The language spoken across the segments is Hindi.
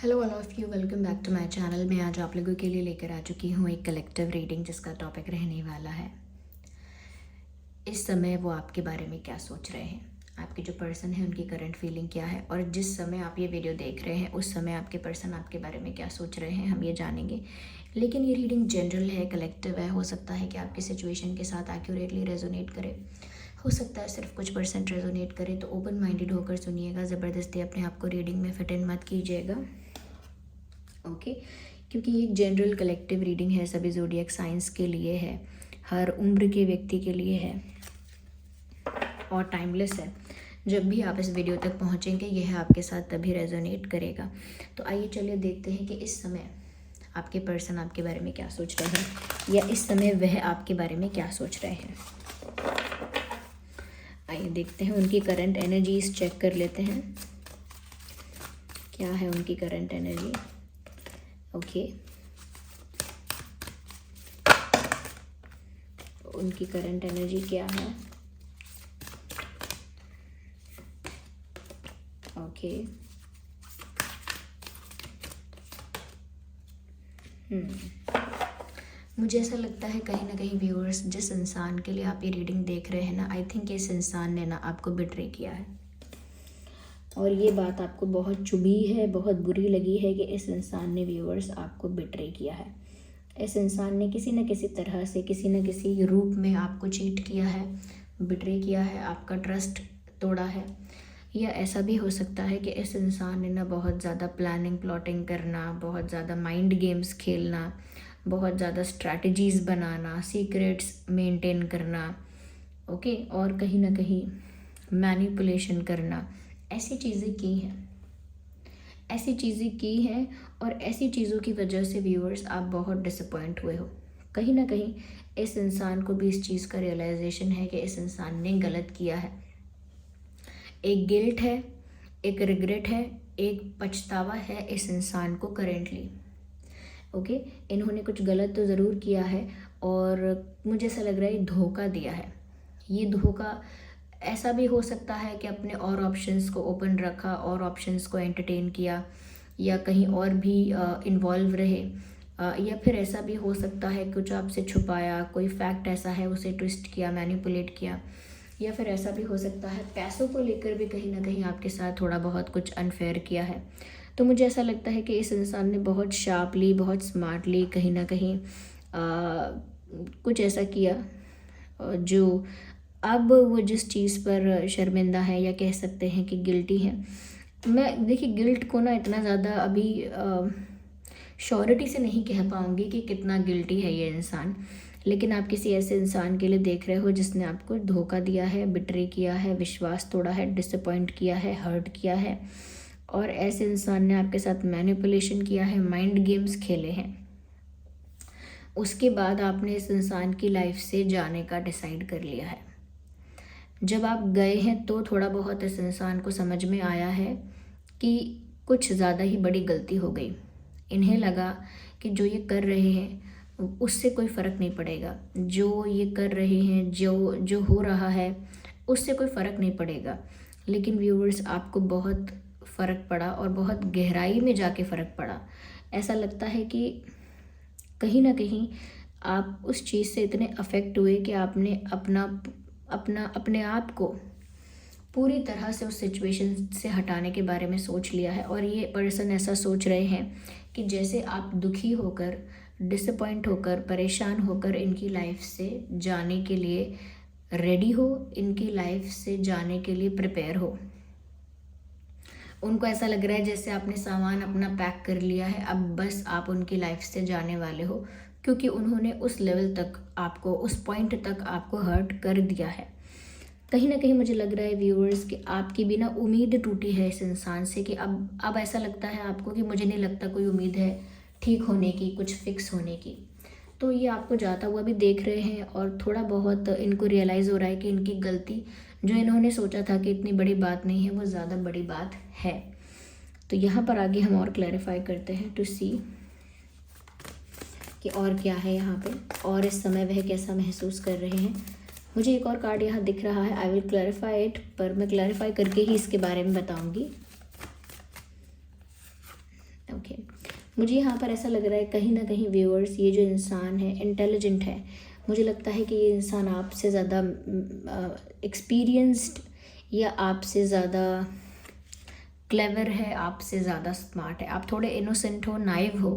Hello all of you, welcome back to my channel. मैं आज आप लोगों के लिए लेकर आ चुकी हूँ एक कलेक्टिव रीडिंग जिसका टॉपिक रहने वाला है इस समय वो आपके बारे में क्या सोच रहे हैं। आपके जो पर्सन है उनकी करंट फीलिंग क्या है और जिस समय आप ये वीडियो देख रहे हैं उस समय आपके पर्सन आपके बारे में क्या सोच रहे हैं हम ये जानेंगे। लेकिन ये रीडिंग जनरल है, कलेक्टिव है। हो सकता है कि आपकी सिचुएशन के साथ एक्यूरेटली रेजोनेट करे, हो सकता है सिर्फ कुछ परसेंट रेजोनेट करे। तो ओपन माइंडेड होकर सुनिएगा, ज़बरदस्ती अपने आप को रीडिंग में फिट इन मत कीजिएगा, ओके क्योंकि ये एक जनरल कलेक्टिव रीडिंग है, सभी ज़ोडिएक साइंस के लिए है, हर उम्र के व्यक्ति के लिए है और टाइमलेस है। जब भी आप इस वीडियो तक पहुंचेंगे यह आपके साथ तभी रेजोनेट करेगा। तो आइए चलिए देखते हैं कि इस समय आपके पर्सन आपके बारे में क्या सोच रहे हैं या इस समय वह आपके बारे में क्या सोच रहे हैं। आइए देखते हैं, उनकी करंट एनर्जीज चेक कर लेते हैं क्या है उनकी करंट एनर्जी। ओके, उनकी करंट एनर्जी क्या है। ओके, मुझे ऐसा लगता है कहीं ना कहीं व्यूअर्स, जिस इंसान के लिए आप ये रीडिंग देख रहे हैं ना, आई थिंक इस इंसान ने ना आपको बिट्रे किया है और ये बात आपको बहुत चुभी है, बहुत बुरी लगी है कि इस इंसान ने व्यूअर्स आपको बिट्रे किया है। इस इंसान ने किसी न किसी तरह से, किसी न किसी रूप में आपको चीट किया है, बिट्रे किया है, आपका ट्रस्ट तोड़ा है। या ऐसा भी हो सकता है कि इस इंसान ने ना बहुत ज़्यादा प्लानिंग प्लॉटिंग करना, बहुत ज़्यादा माइंड गेम्स खेलना, बहुत ज़्यादा स्ट्रैटेजीज़ बनाना, सीक्रेट्स मेंटेन करना, ओके, और कहीं ना कहीं मैनिपुलेशन करना, ऐसी चीज़ें की हैं, ऐसी चीज़ें की हैं। और ऐसी चीज़ों की वजह से व्यूअर्स आप बहुत डिसअपॉइंट हुए हो। कहीं ना कहीं इस इंसान को भी इस चीज़ का रियलाइजेशन है कि इस इंसान ने गलत किया है। एक गिल्ट है, एक रिग्रेट है, एक पछतावा है इस इंसान को करेंटली, ओके। इन्होंने कुछ गलत तो ज़रूर किया है और मुझे ऐसा लग रहा है धोखा दिया है। ये धोखा ऐसा भी हो सकता है कि अपने और ऑप्शंस को ओपन रखा और ऑप्शंस को एंटरटेन किया या कहीं और भी इन्वॉल्व रहे, या फिर ऐसा भी हो सकता है कुछ आपसे छुपाया, कोई फैक्ट ऐसा है उसे ट्विस्ट किया, मैनिपुलेट किया, या फिर ऐसा भी हो सकता है पैसों को लेकर भी कहीं ना कहीं आपके साथ थोड़ा बहुत कुछ अनफेयर किया है। तो मुझे ऐसा लगता है कि इस इंसान ने बहुत शार्पली, बहुत स्मार्टली कहीं ना कहीं कुछ ऐसा किया जो अब वो जिस चीज़ पर शर्मिंदा है या कह सकते हैं कि गिल्टी है। मैं देखिए गिल्ट को ना इतना ज़्यादा अभी श्योरिटी से नहीं कह पाऊँगी कि कितना गिल्टी है ये इंसान, लेकिन आप किसी ऐसे इंसान के लिए देख रहे हो जिसने आपको धोखा दिया है, बिट्रे किया है, विश्वास तोड़ा है, डिसअपॉइंट किया है, हर्ट किया है। और ऐसे इंसान ने आपके साथ मैनिपुलेशन किया है, माइंड गेम्स खेले हैं। उसके बाद आपने इस इंसान की लाइफ से जाने का डिसाइड कर लिया है। जब आप गए हैं तो थोड़ा बहुत इस इंसान को समझ में आया है कि कुछ ज़्यादा ही बड़ी गलती हो गई। इन्हें लगा कि जो ये कर रहे हैं उससे कोई फ़र्क नहीं पड़ेगा, जो ये कर रहे हैं, जो जो हो रहा है उससे कोई फ़र्क नहीं पड़ेगा। लेकिन व्यूअर्स, आपको बहुत फ़र्क पड़ा और बहुत गहराई में जाके फ़र्क पड़ा। ऐसा लगता है कि कहीं ना कहीं आप उस चीज़ से इतने अफेक्ट हुए कि आपने अपने आप को पूरी तरह से उस सिचुएशन से हटाने के बारे में सोच लिया है। और ये पर्सन ऐसा सोच रहे हैं कि जैसे आप दुखी होकर, डिसअपॉइंट होकर, परेशान होकर इनकी लाइफ से जाने के लिए रेडी हो, इनकी लाइफ से जाने के लिए प्रिपेयर हो। उनको ऐसा लग रहा है जैसे आपने सामान अपना पैक कर लिया है, अब बस आप उनकी लाइफ से जाने वाले हो, क्योंकि उन्होंने उस लेवल तक आपको, उस पॉइंट तक आपको हर्ट कर दिया है। कहीं ना कहीं मुझे लग रहा है व्यूअर्स कि आपकी भी ना उम्मीद टूटी है इस इंसान से कि अब ऐसा लगता है आपको कि मुझे नहीं लगता कोई उम्मीद है ठीक होने की, कुछ फिक्स होने की। तो ये आपको जाता हुआ भी देख रहे हैं और थोड़ा बहुत इनको रियलाइज़ हो रहा है कि इनकी गलती, जो इन्होंने सोचा था कि इतनी बड़ी बात नहीं है, वो ज़्यादा बड़ी बात है। तो यहाँ पर आगे हम और क्लैरिफाई करते हैं टू सी कि और क्या है यहाँ पे और इस समय वह कैसा महसूस कर रहे हैं। मुझे एक और कार्ड यहाँ दिख रहा है, आई विल क्लैरिफाई इट, पर मैं क्लैरिफाई करके ही इसके बारे में बताऊंगी। मुझे यहाँ पर ऐसा लग रहा है कहीं ना कहीं व्यूअर्स, ये जो इंसान है इंटेलिजेंट है। मुझे लगता है कि ये इंसान आपसे ज़्यादा एक्सपीरियंस्ड या आपसे ज़्यादा क्लेवर है, आपसे ज़्यादा स्मार्ट है। आप थोड़े इनोसेंट हो, नाइव हो,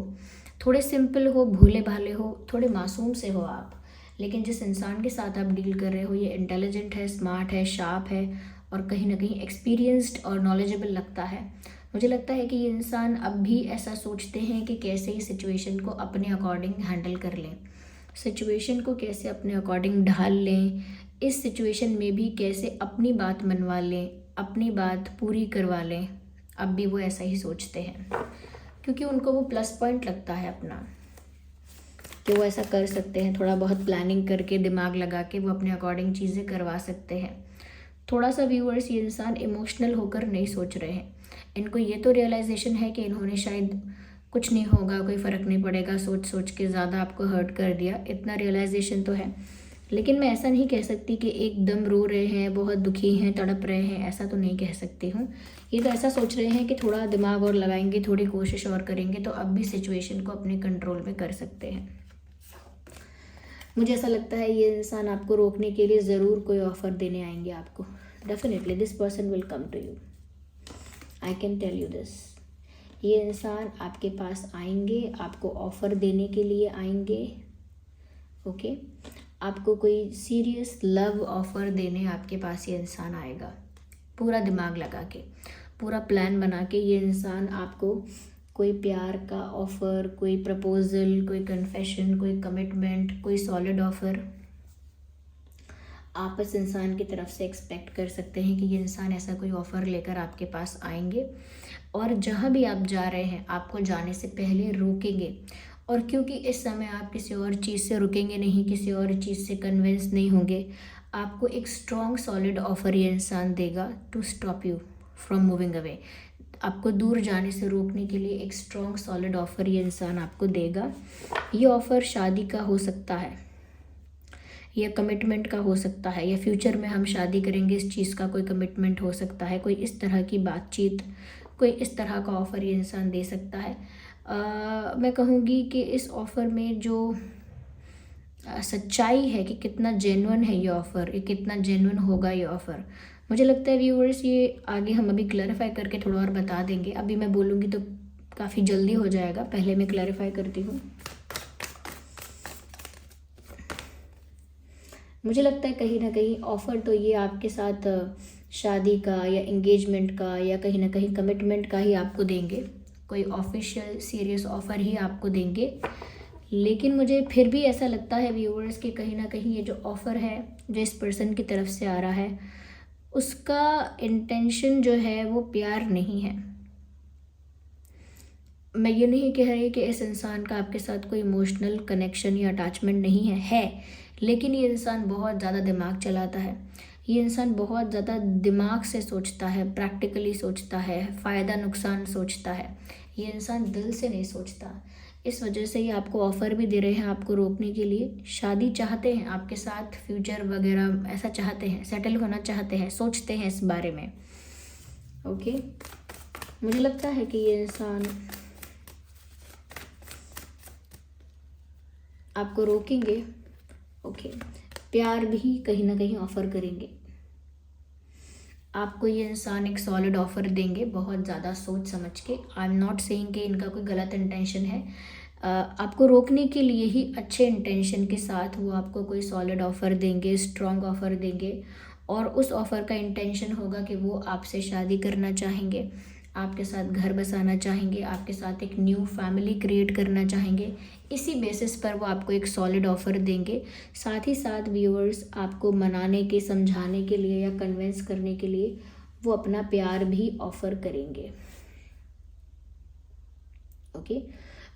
थोड़े सिंपल हो, भोले भाले हो, थोड़े मासूम से हो आप। लेकिन जिस इंसान के साथ आप डील कर रहे हो ये इंटेलिजेंट है, स्मार्ट है, शार्प है और कहीं ना कहीं एक्सपीरियंस्ड और नॉलेजेबल लगता है। मुझे लगता है कि ये इंसान अब भी ऐसा सोचते हैं कि कैसे इस सिचुएशन को अपने अकॉर्डिंग हैंडल कर लें, सिचुएशन को कैसे अपने अकॉर्डिंग ढाल लें, इस सिचुएशन में भी कैसे अपनी बात मनवा लें, अपनी बात पूरी करवा लें। अब भी वो ऐसा ही सोचते हैं क्योंकि उनको वो प्लस पॉइंट लगता है अपना कि वो ऐसा कर सकते हैं। थोड़ा बहुत प्लानिंग करके, दिमाग लगा के वो अपने अकॉर्डिंग चीज़ें करवा सकते हैं। थोड़ा सा व्यूअर्स, ये इंसान इमोशनल होकर नहीं सोच रहे हैं। इनको ये तो रियलाइजेशन है कि इन्होंने शायद कुछ नहीं होगा, कोई फ़र्क नहीं पड़ेगा, सोच सोच के ज़्यादा आपको हर्ट कर दिया, इतना रियलाइजेशन तो है। लेकिन मैं ऐसा नहीं कह सकती कि एकदम रो रहे हैं, बहुत दुखी हैं, तड़प रहे हैं, ऐसा तो नहीं कह सकती हूँ। ये तो ऐसा सोच रहे हैं कि थोड़ा दिमाग और लगाएंगे, थोड़ी कोशिश और करेंगे तो अब भी सिचुएशन को अपने कंट्रोल में कर सकते हैं। मुझे ऐसा लगता है ये इंसान आपको रोकने के लिए ज़रूर कोई ऑफ़र देने आएंगे आपको। Definitely this person will come to you, I can tell you this. ये इंसान आपके पास आएंगे, आपको ऑफ़र देने के लिए आएंगे। ओके, आपको कोई सीरियस लव ऑफ़र देने आपके पास ये इंसान आएगा। पूरा दिमाग लगा के, पूरा प्लान बना के ये इंसान आपको कोई प्यार का ऑफ़र, कोई प्रपोज़ल, कोई कन्फेशन, कोई कमिटमेंट, कोई सॉलिड ऑफ़र आप इस इंसान की तरफ से एक्सपेक्ट कर सकते हैं कि ये इंसान ऐसा कोई ऑफ़र लेकर आपके पास आएंगे। और जहाँ भी आप जा रहे हैं आपको जाने से पहले रोकेंगे। और क्योंकि इस समय आप किसी और चीज़ से रुकेंगे नहीं, किसी और चीज़ से कन्विंस नहीं होंगे, आपको एक स्ट्रॉन्ग सॉलिड ऑफ़र ये इंसान देगा to stop you from moving away. आपको दूर जाने से रोकने के लिए एक स्ट्रॉन्ग सॉलिड ऑफ़र ये इंसान आपको देगा। ये ऑफ़र शादी का हो सकता है या कमिटमेंट का हो सकता है, या फ्यूचर में हम शादी करेंगे इस चीज़ का कोई कमिटमेंट हो सकता है, कोई इस तरह की बातचीत, कोई इस तरह का ऑफ़र ये इंसान दे सकता है। मैं कहूँगी कि इस ऑफ़र में जो सच्चाई है कि कितना जेन्युइन है ये ऑफ़र, ये कितना जेन्युइन होगा ये ऑफ़र, मुझे लगता है व्यूअर्स ये आगे हम अभी क्लैरिफाई करके थोड़ा और बता देंगे। अभी मैं बोलूँगी तो काफ़ी जल्दी हो जाएगा, पहले मैं क्लैरिफाई करती हूँ। मुझे लगता है कहीं ना कहीं ऑफ़र तो ये आपके साथ शादी का या एंगेजमेंट का या कहीं ना कहीं कमिटमेंट का ही आपको देंगे, कोई ऑफिशियल सीरियस ऑफ़र ही आपको देंगे। लेकिन मुझे फिर भी ऐसा लगता है व्यूअर्स कि कहीं ना कहीं ये जो ऑफ़र है जो इस पर्सन की तरफ से आ रहा है उसका इंटेंशन जो है वो प्यार नहीं है। मैं ये नहीं कह रही कि इस इंसान का आपके साथ कोई इमोशनल कनेक्शन या अटैचमेंट नहीं है, लेकिन ये इंसान बहुत ज़्यादा दिमाग चलाता है। ये इंसान बहुत ज़्यादा दिमाग से सोचता है, प्रैक्टिकली सोचता है, फ़ायदा नुकसान सोचता है। ये इंसान दिल से नहीं सोचता। इस वजह से ये आपको ऑफ़र भी दे रहे हैं आपको रोकने के लिए। शादी चाहते हैं आपके साथ, फ्यूचर वगैरह ऐसा चाहते हैं, सेटल होना चाहते हैं, सोचते हैं इस बारे में। ओके, मुझे लगता है कि ये इंसान आपको रोकेंगे। ओके, प्यार भी कहीं ना कहीं ऑफ़र करेंगे आपको। ये इंसान एक सॉलिड ऑफ़र देंगे बहुत ज़्यादा सोच समझ के। आई एम नॉट सेइंग कि इनका कोई गलत इंटेंशन है, आपको रोकने के लिए ही अच्छे इंटेंशन के साथ वो आपको कोई सॉलिड ऑफ़र देंगे, स्ट्रॉन्ग ऑफ़र देंगे। और उस ऑफ़र का इंटेंशन होगा कि वो आपसे शादी करना चाहेंगे, आपके साथ घर बसाना चाहेंगे, आपके साथ एक न्यू फैमिली क्रिएट करना चाहेंगे। इसी बेसिस पर वो आपको एक सॉलिड ऑफ़र देंगे। साथ ही साथ व्यूअर्स आपको मनाने के, समझाने के लिए या कन्विंस करने के लिए वो अपना प्यार भी ऑफ़र करेंगे। ओके,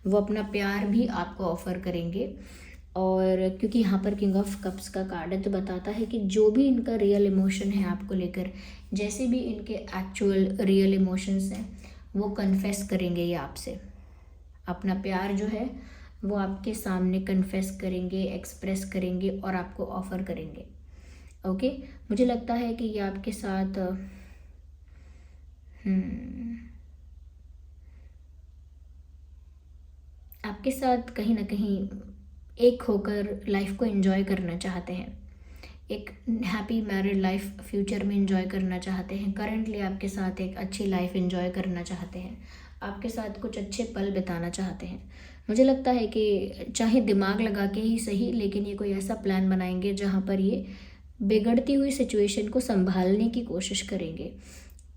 वो अपना प्यार भी आपको ऑफ़र करेंगे। और क्योंकि यहाँ पर किंग ऑफ कप्स का कार्ड है तो बताता है कि जो भी इनका रियल इमोशन है आपको लेकर, जैसे भी इनके एक्चुअल रियल इमोशंस हैं वो कन्फेस करेंगे ये आपसे। अपना प्यार जो है वो आपके सामने कन्फेस करेंगे, एक्सप्रेस करेंगे और आपको ऑफ़र करेंगे। ओके, मुझे लगता है कि ये आपके साथ आपके साथ कहीं ना कहीं एक होकर लाइफ को एंजॉय करना चाहते हैं, एक हैप्पी मैरिड लाइफ फ्यूचर में एंजॉय करना चाहते हैं, करंटली आपके साथ एक अच्छी लाइफ एंजॉय करना चाहते हैं, आपके साथ कुछ अच्छे पल बिताना चाहते हैं। मुझे लगता है कि चाहे दिमाग लगा के ही सही, लेकिन ये कोई ऐसा प्लान बनाएंगे जहाँ पर ये बिगड़ती हुई सिचुएशन को संभालने की कोशिश करेंगे।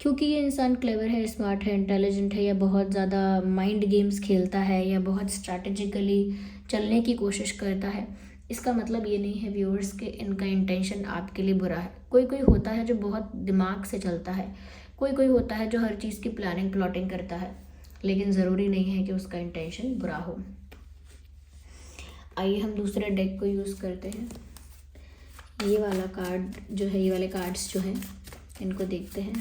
क्योंकि ये इंसान क्लेवर है, स्मार्ट है, इंटेलिजेंट है, या बहुत ज़्यादा माइंड गेम्स खेलता है, या बहुत स्ट्रैटेजिकली चलने की कोशिश करता है, इसका मतलब ये नहीं है व्यूअर्स के इनका इंटेंशन आपके लिए बुरा है। कोई कोई होता है जो बहुत दिमाग से चलता है, कोई कोई होता है जो हर चीज़ की प्लानिंग प्लॉटिंग करता है, लेकिन ज़रूरी नहीं है कि उसका इंटेंशन बुरा हो। आइए हम दूसरे डेक को यूज़ करते हैं। ये वाला कार्ड जो है, ये वाले कार्ड्स जो हैं, इनको देखते हैं।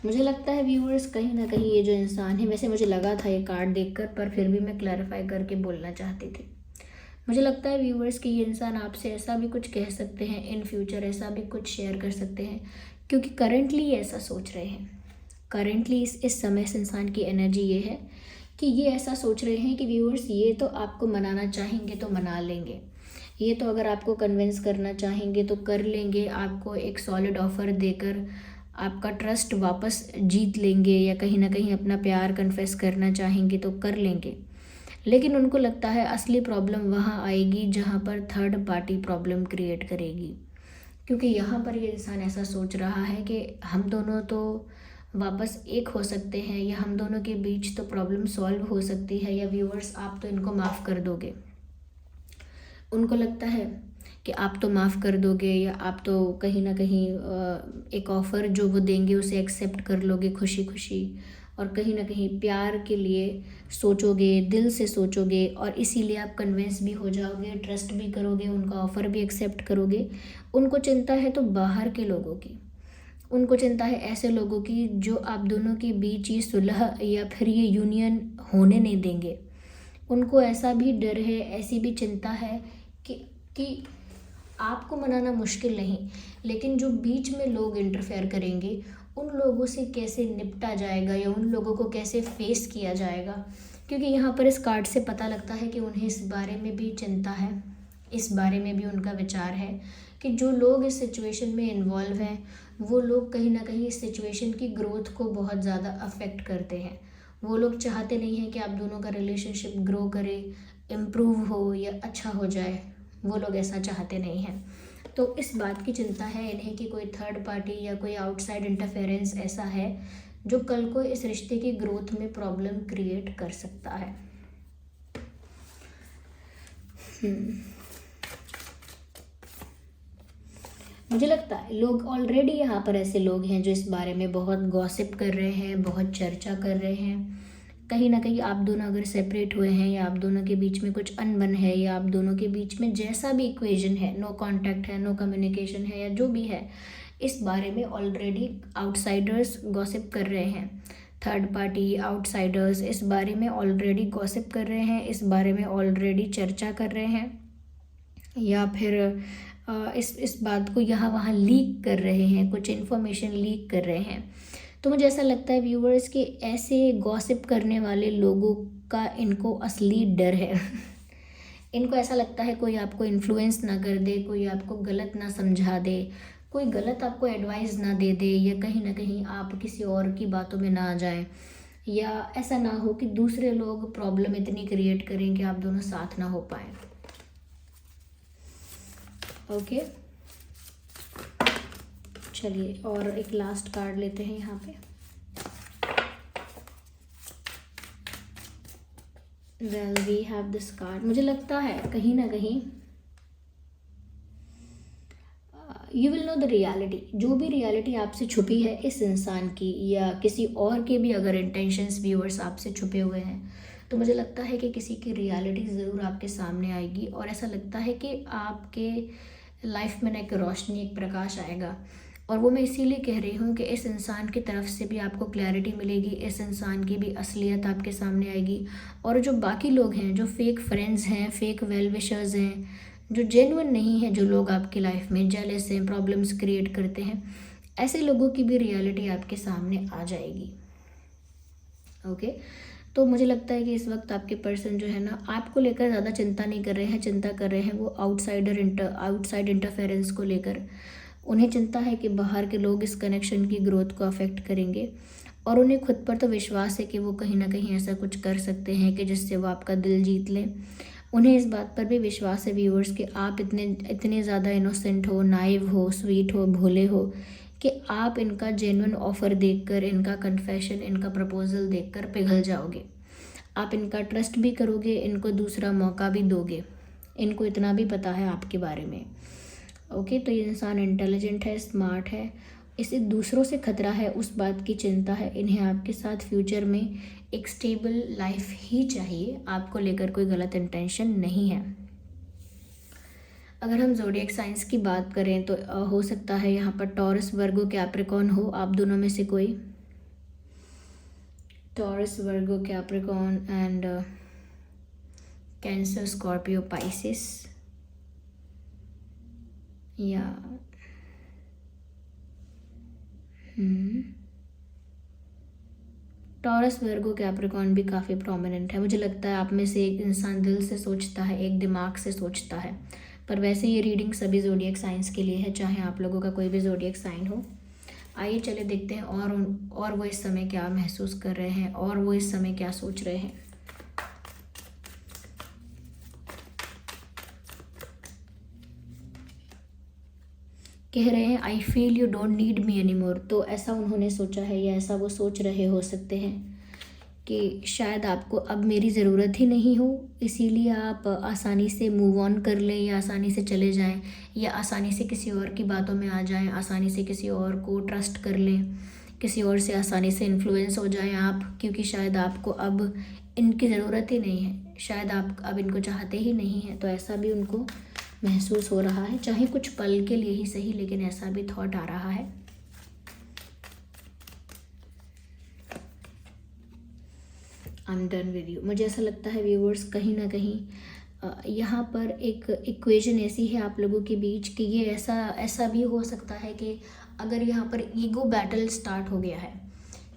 मुझे लगता है व्यूअर्स कहीं ना कहीं ये जो इंसान है, वैसे मुझे लगा था ये कार्ड देखकर, पर फिर भी मैं क्लैरिफाई करके बोलना चाहती थी। मुझे लगता है व्यूअर्स कि ये इंसान आपसे ऐसा भी कुछ कह सकते हैं, इन फ्यूचर ऐसा भी कुछ शेयर कर सकते हैं, क्योंकि करंटली ये ऐसा सोच रहे हैं। करंटली इस समय इस इंसान की एनर्जी ये है कि ये ऐसा सोच रहे हैं कि व्यूअर्स ये तो आपको मनाना चाहेंगे तो मना लेंगे, ये तो अगर आपको कन्विंस करना चाहेंगे तो कर लेंगे, आपको एक सॉलिड ऑफर देकर आपका ट्रस्ट वापस जीत लेंगे, या कहीं ना कहीं अपना प्यार कन्फेस करना चाहेंगे तो कर लेंगे। लेकिन उनको लगता है असली प्रॉब्लम वहाँ आएगी जहाँ पर थर्ड पार्टी प्रॉब्लम क्रिएट करेगी, क्योंकि यहाँ पर ये इंसान ऐसा सोच रहा है कि हम दोनों तो वापस एक हो सकते हैं, या हम दोनों के बीच तो प्रॉब्लम सॉल्व हो सकती है, या व्यूअर्स आप तो इनको माफ़ कर दोगे। उनको लगता है कि आप तो माफ़ कर दोगे, या आप तो कहीं ना कहीं एक ऑफ़र जो वो देंगे उसे एक्सेप्ट कर लोगे खुशी खुशी, और कहीं ना कहीं प्यार के लिए सोचोगे, दिल से सोचोगे, और इसीलिए आप कन्विंस भी हो जाओगे, ट्रस्ट भी करोगे, उनका ऑफ़र भी एक्सेप्ट करोगे। उनको चिंता है तो बाहर के लोगों की, उनको चिंता है ऐसे लोगों की जो आप दोनों के बीच ये सुलह या फिर ये यूनियन होने नहीं देंगे। उनको ऐसा भी डर है, ऐसी भी चिंता है कि आपको मनाना मुश्किल नहीं, लेकिन जो बीच में लोग इंटरफेयर करेंगे उन लोगों से कैसे निपटा जाएगा, या उन लोगों को कैसे फेस किया जाएगा। क्योंकि यहाँ पर इस कार्ड से पता लगता है कि उन्हें इस बारे में भी चिंता है, इस बारे में भी उनका विचार है कि जो लोग इस सिचुएशन में इन्वॉल्व हैं वो लोग कहीं ना कहीं इस सिचुएशन की ग्रोथ को बहुत ज़्यादा अफेक्ट करते हैं। वो लोग चाहते नहीं हैं कि आप दोनों का रिलेशनशिप ग्रो करे, इम्प्रूव हो, या अच्छा हो जाए। वो लोग ऐसा चाहते नहीं हैं। तो इस बात की चिंता है इन्हें कि कोई थर्ड पार्टी या कोई आउटसाइड इंटरफेरेंस ऐसा है जो कल को इस रिश्ते की ग्रोथ में प्रॉब्लम क्रिएट कर सकता है। मुझे लगता है लोग ऑलरेडी यहाँ पर ऐसे लोग हैं जो इस बारे में बहुत गॉसिप कर रहे हैं, बहुत चर्चा कर रहे हैं। कहीं ना कहीं आप दोनों अगर सेपरेट हुए हैं, या आप दोनों के बीच में कुछ अनबन है, या आप दोनों के बीच में जैसा भी इक्वेशन है, नो कांटेक्ट है, नो कम्युनिकेशन है, या जो भी है, इस बारे में ऑलरेडी आउटसाइडर्स गॉसिप कर रहे हैं। थर्ड पार्टी, आउटसाइडर्स इस बारे में ऑलरेडी गॉसिप कर रहे हैं, इस बारे में ऑलरेडी चर्चा कर रहे हैं, या फिर इस बात को यहाँ वहाँ लीक कर रहे हैं, कुछ इन्फॉर्मेशन लीक कर रहे हैं। तो मुझे ऐसा लगता है व्यूअर्स कि ऐसे गॉसिप करने वाले लोगों का इनको असली डर है। इनको ऐसा लगता है कोई आपको इन्फ्लुएंस ना कर दे, कोई आपको गलत ना समझा दे, कोई गलत आपको एडवाइस ना दे दे, या कहीं ना कहीं आप किसी और की बातों में ना आ जाएं, या ऐसा ना हो कि दूसरे लोग प्रॉब्लम इतनी क्रिएट करें कि आप दोनों साथ ना हो पाए। ओके, चलिए और एक लास्ट कार्ड लेते हैं यहाँ पे। Well we have this card. मुझे लगता है कहीं ना कहीं you will know the reality. जो भी रियलिटी आपसे छुपी है इस इंसान की, या किसी और के भी अगर इंटेंशंस व्यूअर्स आपसे छुपे हुए हैं, तो मुझे लगता है कि किसी की रियलिटी ज़रूर आपके सामने आएगी। और ऐसा लगता है कि आपके लाइफ में एक रोशनी, एक प्रकाश आएगा। और वो मैं इसीलिए कह रही हूँ कि इस इंसान की तरफ से भी आपको क्लैरिटी मिलेगी, इस इंसान की भी असलियत आपके सामने आएगी। और जो बाकी लोग हैं, जो फेक फ्रेंड्स हैं, फेक वेल विशर्स हैं, जो जेन्युइन नहीं है, जो लोग आपकी लाइफ में जेलस हैं, प्रॉब्लम्स क्रिएट करते हैं, ऐसे लोगों की भी रियलिटी आपके सामने आ जाएगी। ओके, तो मुझे लगता है कि इस वक्त आपके पर्सन जो है ना आपको लेकर ज़्यादा चिंता नहीं कर रहे हैं, चिंता कर रहे हैं वो आउटसाइड इंटरफेरेंस को लेकर। उन्हें चिंता है कि बाहर के लोग इस कनेक्शन की ग्रोथ को अफेक्ट करेंगे, और उन्हें खुद पर तो विश्वास है कि वो कहीं ना कहीं ऐसा कुछ कर सकते हैं कि जिससे वो आपका दिल जीत लें। उन्हें इस बात पर भी विश्वास है व्यूअर्स कि आप इतने ज़्यादा इनोसेंट हो, नाइव हो, स्वीट हो, भोले हो कि आप इनका जेन्युइन ऑफ़र देखकर, इनका कन्फेशन, इनका प्रपोजल देखकर पिघल जाओगे। आप इनका ट्रस्ट भी करोगे, इनको दूसरा मौका भी दोगे। इनको इतना भी पता है आपके बारे में। ओके, तो ये इंसान इंटेलिजेंट है, स्मार्ट है, इसे दूसरों से खतरा है उस बात की चिंता है। इन्हें आपके साथ फ्यूचर में एक स्टेबल लाइफ ही चाहिए, आपको लेकर कोई गलत इंटेंशन नहीं है। अगर हम ज़ोडिएक साइंस की बात करें तो हो सकता है यहाँ पर टॉरस, वर्गो, कैप्रिकॉर्न हो, आप दोनों में से कोई। Taurus, Virgo, Capricorn and cancer, Scorpio, Pisces या टॉरस, वर्गो, कैप्रिकॉर्न भी काफ़ी प्रोमिनेंट है। मुझे लगता है आप में से एक इंसान दिल से सोचता है, एक दिमाग से सोचता है। पर वैसे ये रीडिंग सभी ज़ोडिएक साइंस के लिए है, चाहे आप लोगों का कोई भी ज़ोडिएक साइन हो। आइए चले देखते हैं और वो इस समय क्या महसूस कर रहे हैं, और वो इस समय क्या सोच रहे हैं। कह रहे हैं I feel you don't need me any more. तो ऐसा उन्होंने सोचा है या ऐसा वो सोच रहे हो सकते हैं कि शायद आपको अब मेरी ज़रूरत ही नहीं हो, इसीलिए आप आसानी से मूव ऑन कर लें, या आसानी से चले जाएं, या आसानी से किसी और की बातों में आ जाएं, आसानी से किसी और को ट्रस्ट कर लें, किसी और से आसानी से इन्फ्लुएंस हो जाएं आप, क्योंकि शायद आपको अब इनकी ज़रूरत ही नहीं है, शायद आप अब इनको चाहते ही नहीं हैं। तो ऐसा भी उनको महसूस हो रहा है, चाहे कुछ पल के लिए ही सही, लेकिन ऐसा भी थॉट आ रहा है। I am done with you. मुझे ऐसा लगता है व्यूवर्स कहीं ना कहीं यहाँ पर एक इक्वेशन ऐसी है आप लोगों के बीच कि ये ऐसा भी हो सकता है कि अगर यहाँ पर ईगो बैटल स्टार्ट हो गया है,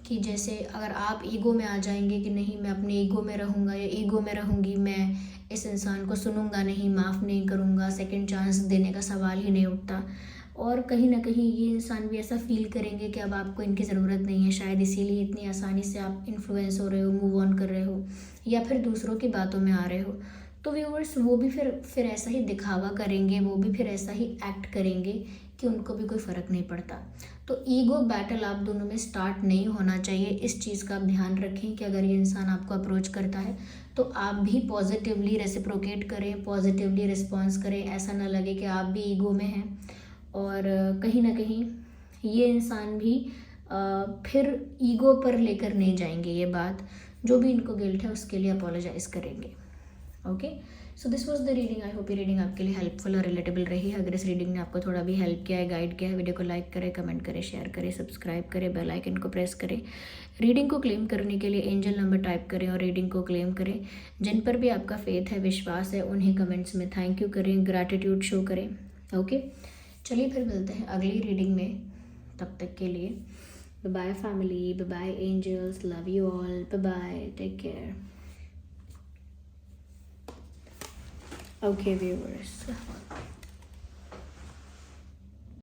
कि जैसे अगर आप ईगो में आ जाएंगे कि नहीं मैं अपने ईगो में रहूँगा या ईगो में रहूँगी, मैं इस इंसान को सुनूंगा नहीं, माफ़ नहीं करूँगा, सेकंड चांस देने का सवाल ही नहीं उठता, और कहीं ना कहीं ये इंसान भी ऐसा फील करेंगे कि अब आपको इनकी ज़रूरत नहीं है, शायद इसीलिए इतनी आसानी से आप इन्फ्लुएंस हो रहे हो, मूव ऑन कर रहे हो, या फिर दूसरों की बातों में आ रहे हो। तो व्यूअर्स वो भी फिर ऐसा ही दिखावा करेंगे, वो भी फिर ऐसा ही एक्ट करेंगे कि उनको भी कोई फ़र्क नहीं पड़ता। तो ईगो बैटल आप दोनों में स्टार्ट नहीं होना चाहिए। इस चीज़ का आप ध्यान रखें कि अगर ये इंसान आपको अप्रोच करता है तो आप भी पॉजिटिवली रेसिप्रोकेट करें, पॉजिटिवली रिस्पॉन्स करें। ऐसा ना लगे कि आप भी ईगो में हैं, और कहीं ना कहीं ये इंसान भी फिर ईगो पर लेकर नहीं जाएंगे ये बात। जो भी इनको गिल्ट है उसके लिए अपोलोजाइज़ करेंगे। Okay, so this was the reading. I hope ये रीडिंग आपके लिए हेल्पफुल और रिलेटेबल रही है। अगर इस रीडिंग ने आपको थोड़ा भी हेल्प किया है, गाइड किया है, वीडियो को लाइक करें, कमेंट करें, शेयर करें, सब्सक्राइब करें, बेल आइकन को प्रेस करें। रीडिंग को क्लेम करने के लिए एंजल नंबर टाइप करें और रीडिंग को क्लेम करें। जिन पर भी आपका फेथ है, विश्वास है, उन्हें कमेंट्स में थैंक यू करें, ग्रैटिट्यूड शो करें। ओके, चलिए फिर मिलते हैं अगली रीडिंग में। तब तक के लिए bye bye family, bye bye angels, love you all, bye bye, take care. Okay viewers,